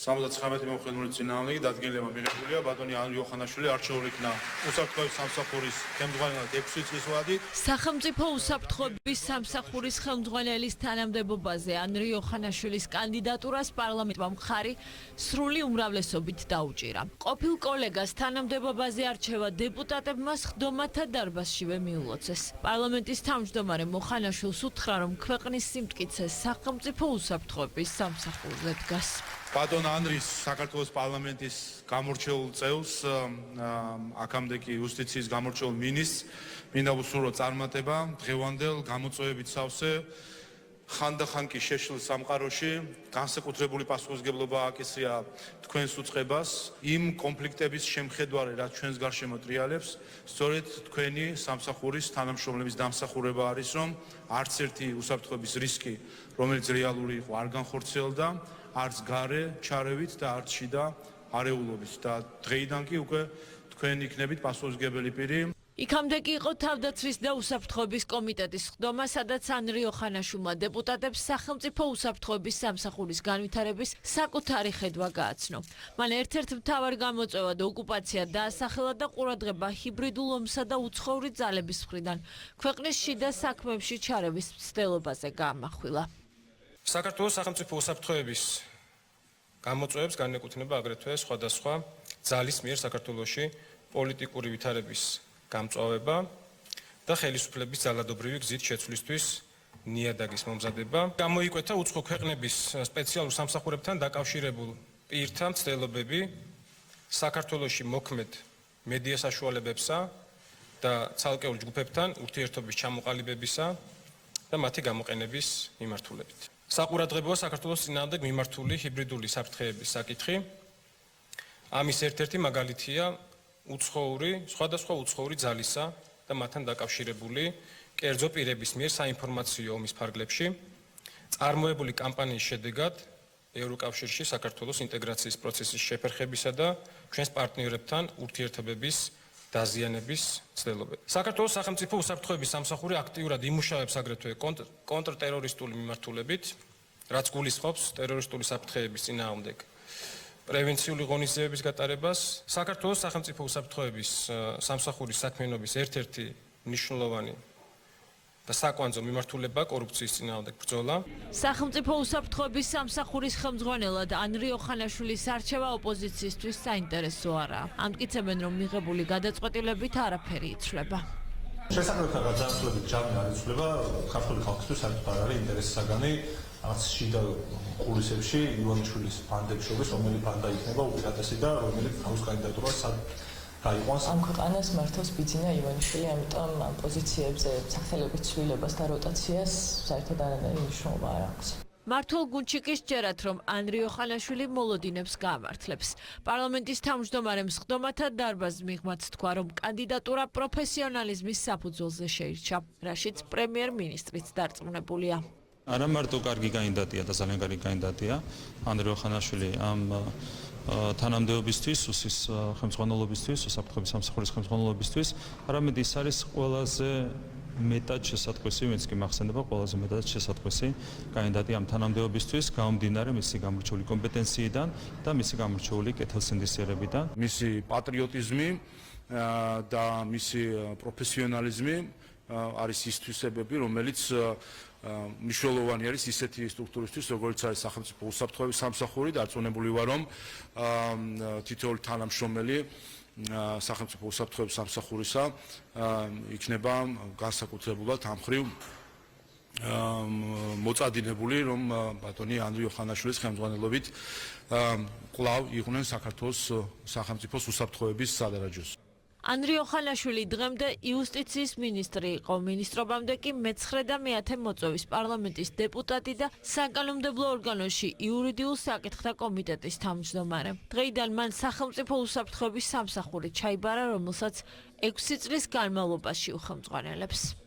79 მომხდენილი წინააღმდეგი დადგენილება მიღებულია ბატონი ანრი ოხანაშვილი არჩეული იქნა უსაფრთხოების სამსახურის ხელმძღვანელად 6 წლის ვადით. სახელმწიფო უსაფრთხოების სამსახურის ხელმძღვანელის თანამდებობაზე ანრი ოხანაშვილის კანდიდატურას პარლამენტმა მხარი სრული უმრავლესობით დაუჭირა. ყოფილ კოლეგას თანამდებობაზე არჩევა დეპუტატებმა სხდომათა დარბაზშივე მიულოცეს. პარლამენტის თავმჯდომარე ოხანაშვილს უთხრა, რომ ქვეყნის სიმტკიცე სახელმწიფო უსაფრთხოების სამსახურზე დგას. ბატონ ანრის საქართველოს პარლამენტის გამორჩეულ წევრს, აქამდე კი იუსტიციის გამორჩეულ მინისტრს მინდა უსურვო წარმატება დღევანდელ გამოწვევებით სავსე ხანდახან კი შეშლილ სამყაროში განსაკუთრებული პასუხისმგებლობა აკისრია თქვენს უწყებას იმ კონფლიქტების შემხედვარე, რაც ჩვენს გარშემო ტრიალებს, სწორედ თქვენი სამსახურის თანამშრომლების დამსახურება არის, რომ არც ერთი უსაფრთხოების რისკი, რომელიც რეალური იყო, არ განხორციელდა, არც გარე ჩარევით და არც შიდა არეულობით და დღეიდან კი უკვე თქვენ იქნებით პასუხისმგებელი პირი. იქამდე კი იყო თავდაცვის და უსაფრთხოების კომიტეტის სხდომა, სადაც ანრი ოხანაშვილმა დეპუტატებს სახელმწიფო უსაფრთხოების სამსახურის განვითარების საკუთარი ხედვა გააცნო. მან ერთ-ერთ მთავარ გამოწვევად ოკუპაცია დაასახელა და ყურადღება ჰიბრიდულ ომსა და უცხოური ძალების მხრიდან ქვეყნის შიდა საქმეებში ჩარევის მცდელობაზე გაამახვილა. საქართველოს სახელმწიფო უსაფრთხოების გამოწვევებს განეკუთვნება აგრეთვე სხვადასხვა ძალის მიერ საქართველოში პოლიტიკური ვითარების გამწვავება და ხელისუფლების ძალადობრივი გზით შეცვლისთვის ნიადაგის მომზადება. გამოიკვეთა უცხო ქვეყნების სპეციალურ სამსახურებთან დაკავშირებულ პირთა მცდელობები საქართველოში მოქმედ მედია საშუალებებსა და ცალკეულ ჯგუფებთან ურთიერთობის ჩამოყალიბებისა და მათი გამოყენების მიმართულებით. საყურადღებოა საქართველოს წინააღმდეგ მიმართული ჰიბრიდული საფრთხეების საკითხი. ამის ერთ-ერთი მაგალითია სხვადასხვა უცხოური ძალისა და მათთან დაკავშირებული კერძო პირების მიერ საინფორმაციო ომის ფარგლებში წარმოებული კამპანიის შედეგად ევროკავშირში საქართველოს ინტეგრაციის პროცესის შეფერხებისა და ჩვენს პარტნიორებთან ურთიერთობების დაზიანების ცდილობები. საქართველოს სახელმწიფო უსაფრთხოების სამსახური აქტიურად იმუშავებს აგრეთვე კონტრტერორისტული მიმართულებით, რაც გულისხმობს ტერორისტული საფრთხეების წინააღმდეგ პრევენციული ღონისძიებების გატარებას. საქართველოს სახელმწიფო უსაფრთხოების სამსახურის საქმიანობის ერთ-ერთი მნიშვნელოვანი და საკვანძო მიმართულება კორუფციის წინააღმდეგ ბრძოლა. სახელმწიფო უსაფრთხოების სამსახურის ხელმძღვანელად ანრი ოხანაშვილის არჩევა ოპოზიციისთვის საინტერესო არაა. ამტკიცებენ, რომ მიღებული გადაწყვეტილებით არაფერი იცვლება. შესაძლოა გადაწყვეტილებით ჯამი არ იცვლება, ქართული ხალხისთვის საერთოდ არ არის ინტერესის საგანი. რაც შიდა კულისებში ივანიშვილის ბანდებს შორის რომელი ბანდა იქნება უპირატესი და რომელი თავის კანდიდატურას გაიყვანს. ამ ქვეყანას მართავს ბიძინა ივანიშვილი, ამიტომ ამ პოზიციებზე სახელობის ცვლილებას და როტაციას საერთოდ არანაირი მნიშვნელობა არ აქვს. მართულ გუნდში კი სჯერათ, რომ ანრი ოხანაშვილი მოლოდინებს გაამართლებს. პარლამენტის თავმჯდომარემ სხდომათა დარბაზ მიღმაც თქვა, რომ კანდიდატურა პროფესიონალიზმის საფუძველზე შეირჩა, რაშიც პრემიერ-მინისტრიც დარწმუნებულია. არა მარტო კარგი კანდიდატია და ძალიან კარგი კანდიდატია ანრი ოხანაშვილი ამ თანამდებობისთვის, უსის ხელმძღვანელობისთვის, უსაფრთხოების სამსახურის ხელმძღვანელობისთვის, არამედ ის არის ყველაზე მეტად შესატყვისი, ვინც კი მახსენდება ყველაზე მეტად შესატყვისი კანდიდატი ამ თანამდებობისთვის, გამომდინარე მისი გამორჩეული კომპეტენციიდან და მისი გამორჩეული კეთილსინდისიერებიდან. მისი პატრიოტიზმი და მისი პროფესიონალიზმი არის ის თვისებები, რომელიც მნიშვნელოვანი არის ისეთი სტრუქტურისთვის, როგორც არის სახელმწიფო უსაფრთხოების სამსახური. დარწმუნებული ვარ, რომ თითოეული თანამშრომელი სახელმწიფო უსაფრთხოების სამსახურისა იქნება განსაკუთრებულად ამ მხრივ მოწადინებული, რომ ბატონი ანრი ოხანაშვილის ხელმძღვანელობით კვლავ იყვნენ საქართველოს სახელმწიფოს უსაფრთხოების სადარაჯოს. ანრი ოხანაშვილი დღემდე იუსტიციის მინისტრი იყო, მინისტრობამდე კი მე-9 და მე-10 მოწვევის პარლამენტის დეპუტატი და საკანონმდებლო ორგანოში იურიდიულ საკითხთა კომიტეტის თავმჯდომარე. დღეიდან მან სახელმწიფო უსაფრთხოების სამსახური ჩაიბარა, რომელსაც 6 წლის განმავლობაში უხელმძღვანელებს.